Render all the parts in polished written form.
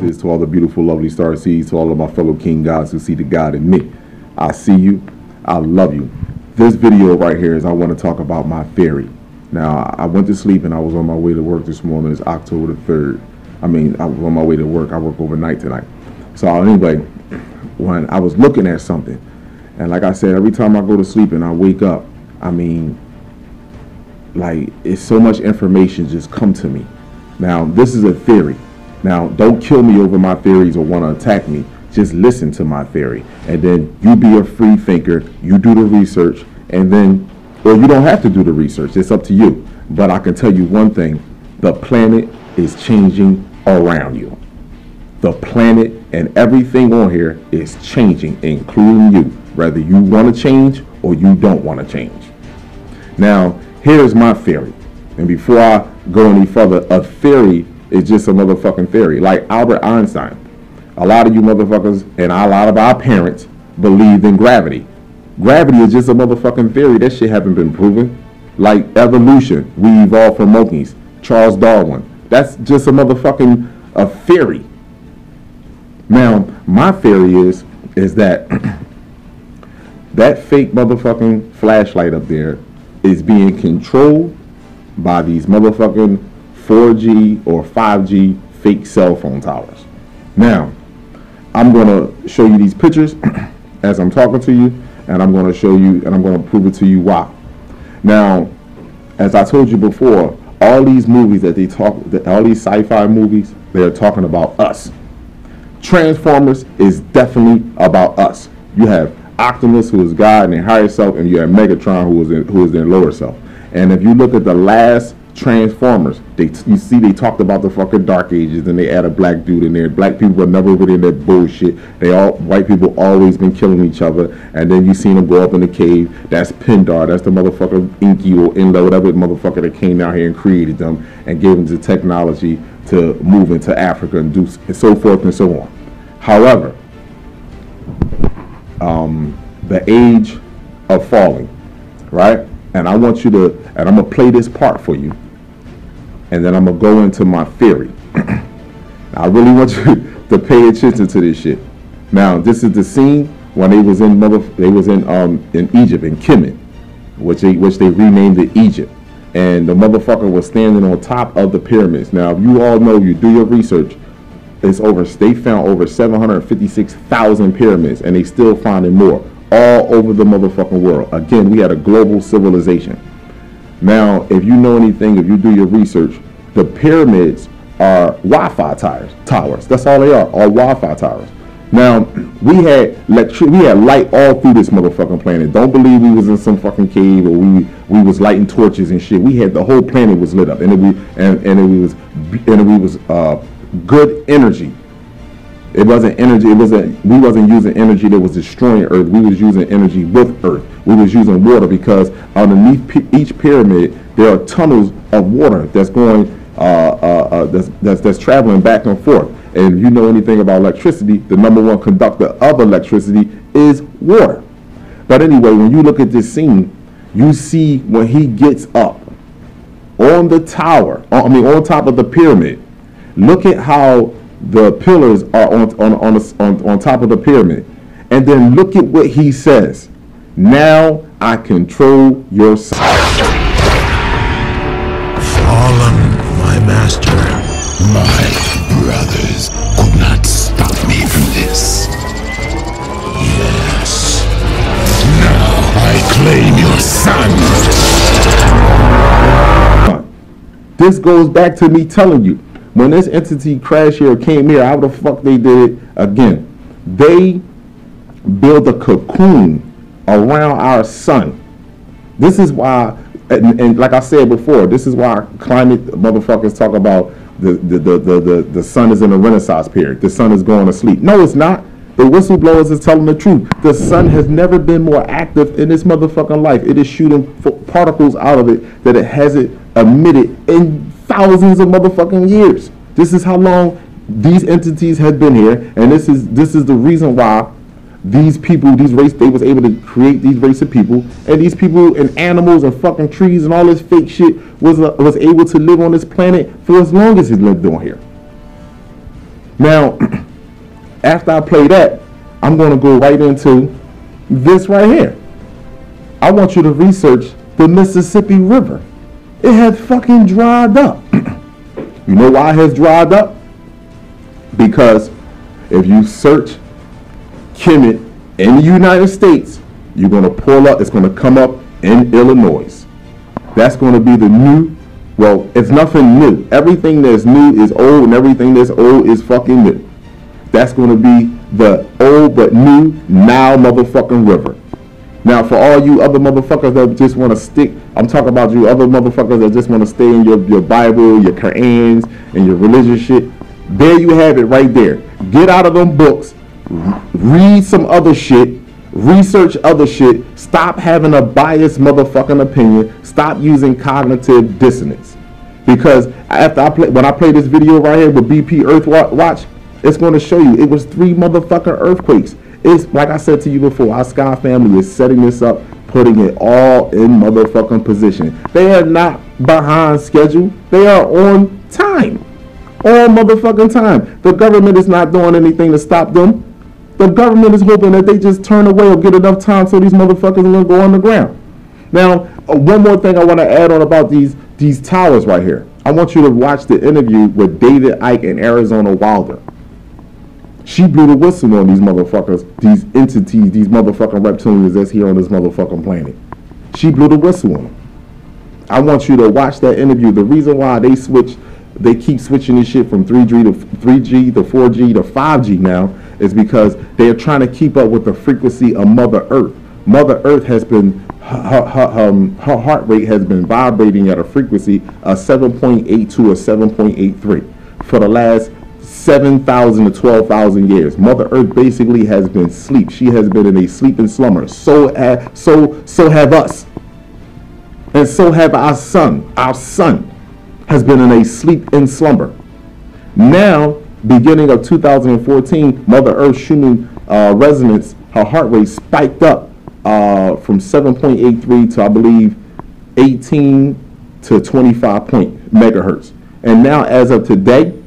geniuses, to all the beautiful, lovely star seeds, to all of my fellow king gods who see the God in me. I see you. I love you. This video right here is I want to talk about my theory. Now, I went to sleep and I was on my way to work this morning. It's October the 3rd. I was on my way to work. I work overnight tonight. So anyway, when I was looking at something, and like I said, every time I go to sleep and I wake up, like, it's so much information just come to me. Now, this is a theory. Now, don't kill me over my theories or want to attack me. Just listen to my theory. And then you be a free thinker. You do the research. And then, or you don't have to do the research. It's up to you. But I can tell you one thing. The planet is changing around you. The planet and everything on here is changing, including you, whether you want to change or you don't want to change. Now, here's my theory. And before I go any further, a theory is just a motherfucking theory. Like Albert Einstein. A lot of you motherfuckers and a lot of our parents believed in gravity. Gravity is just a motherfucking theory. That shit haven't been proven. Like evolution. We evolved from monkeys. Charles Darwin. That's just a motherfucking theory. Now, my theory is that that fake motherfucking flashlight up there is being controlled by these motherfucking 4G or 5G fake cell phone towers. Now, I'm going to show you these pictures as I'm talking to you, and I'm going to show you, and I'm going to prove it to you why. Now, as I told you before, all these movies that they talk, all these sci-fi movies, they're talking about us. Transformers is definitely about us. You have Optimus, who is God in their higher self, and you have Megatron, who is their lower self. And if you look at the last Transformers, you see they talked about the fucking Dark Ages, and they add a black dude in there. Black people were never really in that bullshit. White people always been killing each other, and then you seen them go up in the cave. That's Pindar. That's the motherfucker Inky or Inla, whatever motherfucker that came down here and created them and gave them the technology to move into Africa and do and so forth and so on. However, the age of falling, right? And I want you to, and I'm going to play this part for you. And then I'm going to go into my theory. I really want you to pay attention to this shit. Now, this is the scene when they was in Egypt, in Kemet, which they renamed it Egypt. And the motherfucker was standing on top of the pyramids. Now, if you all know, you do your research, they found over 756,000 pyramids, and they still finding more all over the motherfucking world. Again, we had a global civilization. Now, if you know anything, if you do your research, the pyramids are Wi-Fi towers. That's all they are Wi-Fi towers. Now, we had light all through this motherfucking planet. Don't believe we was in some fucking cave or we was lighting torches and shit. We had the whole planet was lit up, and it was good energy. It wasn't energy. We wasn't using energy that was destroying Earth. We was using energy with Earth. We was using water because underneath each pyramid there are tunnels of water that's going that's traveling back and forth. And if you know anything about electricity, the number one conductor of electricity is water. But anyway, when you look at this scene, you see when he gets up on the tower, on top of the pyramid. Look at how the pillars are on top of the pyramid. And then look at what he says. Now I control your side. Fallen, my master. My brothers could not stop me from this. Yes. Now I claim your son. This goes back to me telling you, when this entity crashed here, came here, how the fuck they did it again? They build a cocoon around our sun. This is why, and like I said before, this is why climate motherfuckers talk about the sun is in a renaissance period. The sun is going to sleep. No, it's not. The whistleblowers is telling the truth. The sun has never been more active in its motherfucking life. It is shooting particles out of it that it hasn't emitted in thousands of motherfucking years. This is how long these entities have been here, and this is the reason why these people, they was able to create these race of people, and these people and animals and fucking trees and all this fake shit was able to live on this planet for as long as it lived on here. Now, after I play that, I'm going to go right into this right here. I want you to research the Mississippi River. It has fucking dried up. You know why it has dried up? Because if you search Kemet in the United States, you're going to pull up, it's going to come up in Illinois. That's going to be the new, well, it's nothing new. Everything that's new is old, and everything that's old is fucking new. That's going to be the old but new Nile motherfucking river. Now, for all you other motherfuckers that just want to stick, I'm talking about you other motherfuckers that just want to stay in your Bible, your Qur'ans, and your religious shit. There you have it right there. Get out of them books, read some other shit, research other shit, stop having a biased motherfucking opinion, stop using cognitive dissonance. Because after when I play this video right here with BP Earthwatch, it's going to show you it was 3 motherfucking earthquakes. It's like I said to you before, our Sky family is setting this up, putting it all in motherfucking position. They are not behind schedule. They are on time. All motherfucking time. The government is not doing anything to stop them. The government is hoping that they just turn away or get enough time so these motherfuckers are going to go on the ground. Now, one more thing I want to add on about these towers right here. I want you to watch the interview with David Icke and Arizona Wilder. She blew the whistle on these motherfuckers, these entities, these motherfucking reptilians that's here on this motherfucking planet. She blew the whistle on them. I want you to watch that interview. The reason why they keep switching this shit from 3G to 4G to 5G now is because they're trying to keep up with the frequency of Mother Earth. Mother Earth has been, her heart rate has been vibrating at a frequency of 7.82 or 7.83 for the last 7,000 to 12,000 years. Mother Earth basically has been asleep. She has been in a sleeping slumber. So have us. And so have our sun. Our sun has been in a sleep and slumber. Now, beginning of 2014, Mother Earth's human resonance, her heart rate spiked up from 7.83 to, I believe, 18 to 25 megahertz. And now, as of today,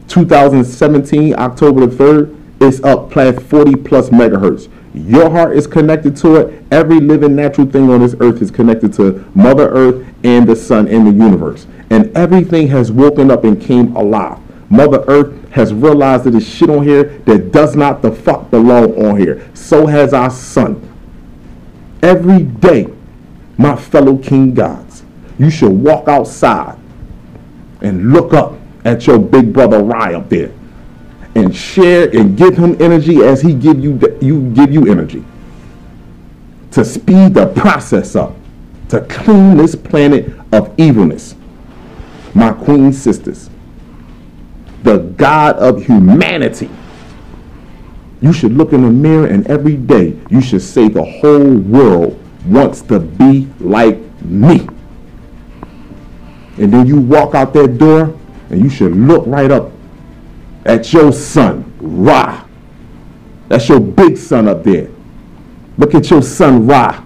2017, October the 3rd, it's up past 40 plus megahertz. Your heart is connected to it. Every living natural thing on this earth is connected to Mother Earth and the sun and the universe. And everything has woken up and came alive. Mother Earth has realized that there's shit on here that does not the fuck belong on here. So has our sun. Every day, my fellow king gods, you should walk outside and look up at your big brother Rai up there and share and give him energy as he give you energy to speed the process up, to clean this planet of evilness. My queen sisters, the God of humanity, you should look in the mirror and every day you should say the whole world wants to be like me. And then you walk out that door and you should look right up at your son, Ra. That's your big son up there. Look at your son, Ra.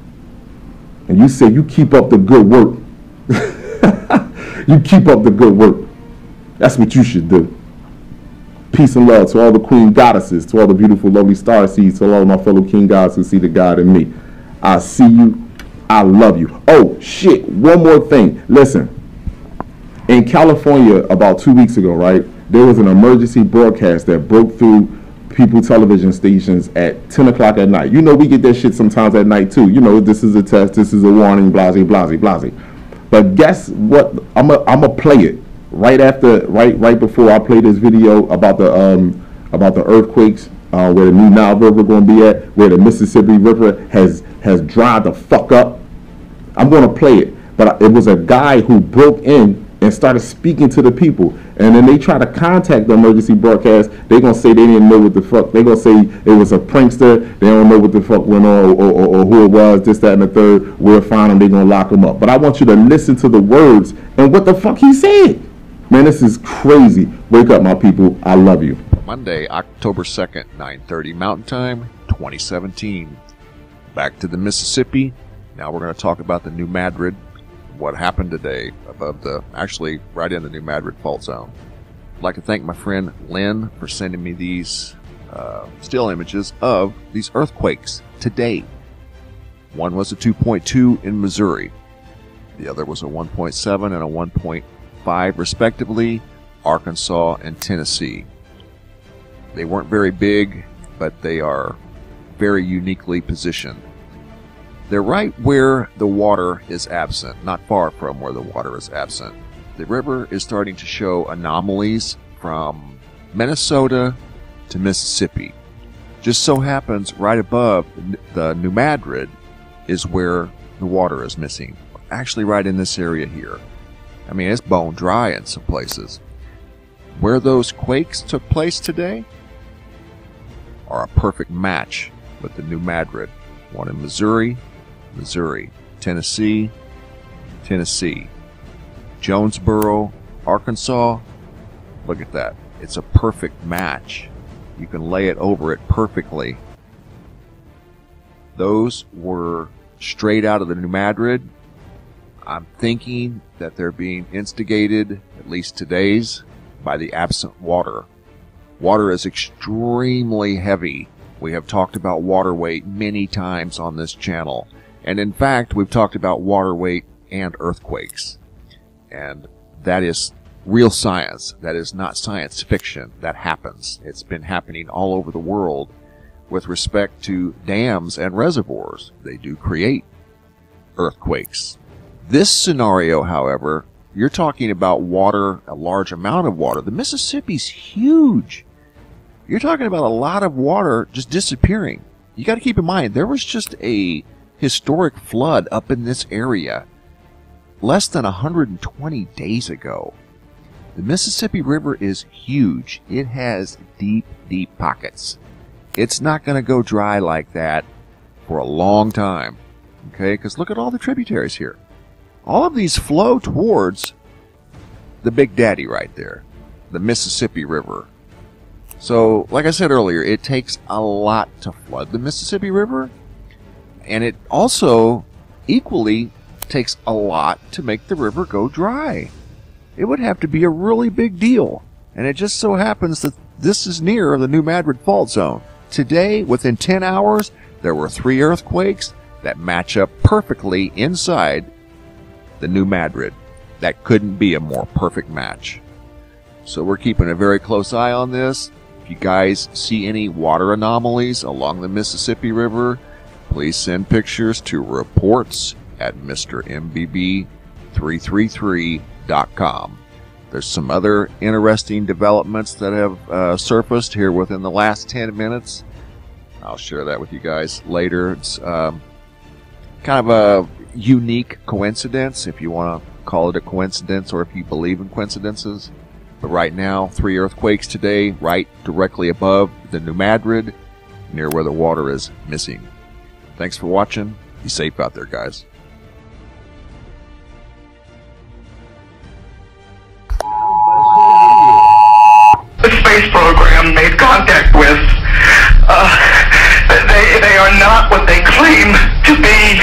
And you say, you keep up the good work. You keep up the good work. That's what you should do. Peace and love to all the queen goddesses, to all the beautiful, lovely star seeds, to all of my fellow king gods who see the God in me. I see you. I love you. Oh, shit. One more thing. Listen. In California, about 2 weeks ago, right, there was an emergency broadcast that broke through people television stations at 10 o'clock at night. You know, we get that shit sometimes at night, too. You know, this is a test, this is a warning, blase, blase, blase. But guess what? I'm a play it right after, right before I play this video about the earthquakes, where the new Nile River going to be at, where the Mississippi River has dried the fuck up. I'm going to play it. But it was a guy who broke in and started speaking to the people. And then they try to contact the emergency broadcast. They're going to say they didn't know what the fuck. They're going to say it was a prankster. They don't know what the fuck went on or who it was, this, that, and the third. We'll find him. They're going to lock him up. But I want you to listen to the words and what the fuck he said. Man, this is crazy. Wake up, my people. I love you. Monday, October 2nd, 9:30 Mountain Time, 2017. Back to the Mississippi. Now we're going to talk about the New Madrid. What happened today above actually right in the New Madrid fault zone. I'd like to thank my friend Lynn for sending me these still images of these earthquakes today. One was a 2.2 in Missouri. The other was a 1.7 and a 1.5 respectively, Arkansas and Tennessee. They weren't very big, but they are very uniquely positioned. They're right where the water is absent, not far from where the water is absent. The river is starting to show anomalies from Minnesota to Mississippi. Just so happens right above the New Madrid is where the water is missing. Actually right in this area here. I mean, it's bone dry in some places. Where those quakes took place today are a perfect match with the New Madrid. One in Missouri, Tennessee, Jonesboro, Arkansas. Look at that. It's a perfect match. You can lay it over it perfectly. Those were straight out of the New Madrid. I'm thinking that they're being instigated, at least today's, by the absent water. Water is extremely heavy. We have talked about water weight many times on this channel. And in fact, we've talked about water weight and earthquakes. And that is real science. That is not science fiction. That happens. It's been happening all over the world with respect to dams and reservoirs. They do create earthquakes. This scenario, however, you're talking about water, a large amount of water. The Mississippi's huge. You're talking about a lot of water just disappearing. You got to keep in mind, there was just a historic flood up in this area less than 120 days ago. The Mississippi River is huge. It has deep, deep pockets. It's not going to go dry like that for a long time. Okay, because look at all the tributaries here. All of these flow towards the Big Daddy right there, the Mississippi River. So, like I said earlier, it takes a lot to flood the Mississippi River, and it also equally takes a lot to make the river go dry. It would have to be a really big deal, and it just so happens that this is near the New Madrid Fault Zone. Today, within 10 hours, there were 3 earthquakes that match up perfectly inside the New Madrid. That couldn't be a more perfect match. So we're keeping a very close eye on this. If you guys see any water anomalies along the Mississippi River, please send pictures to reports@MrMBB333.com. There's some other interesting developments that have surfaced here within the last 10 minutes. I'll share that with you guys later. It's kind of a unique coincidence, if you want to call it a coincidence or if you believe in coincidences. But right now, 3 earthquakes today, right directly above the New Madrid, near where the water is missing. Thanks for watching. Be safe out there, guys. The space program made contact with, they are not what they claim to be.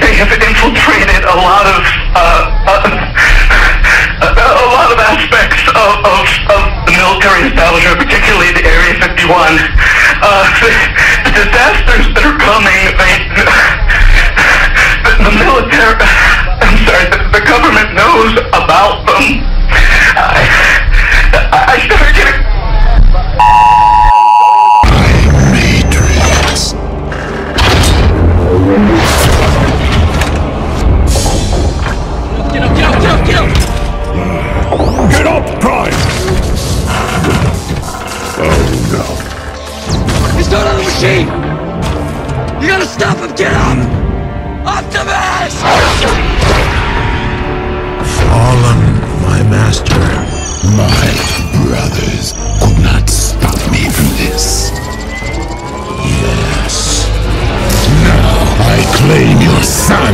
They have infiltrated a lot of aspects of the military establishment, particularly the Area 51. The disasters that are coming, the military, the government knows about them. I started getting... Matrix. Get up! Get up, Prime! Oh no. He's not on the machine! You gotta stop him! Get up! Optimus! Fallen, my master. My brothers could not stop me from this. Yes. Now I claim your son.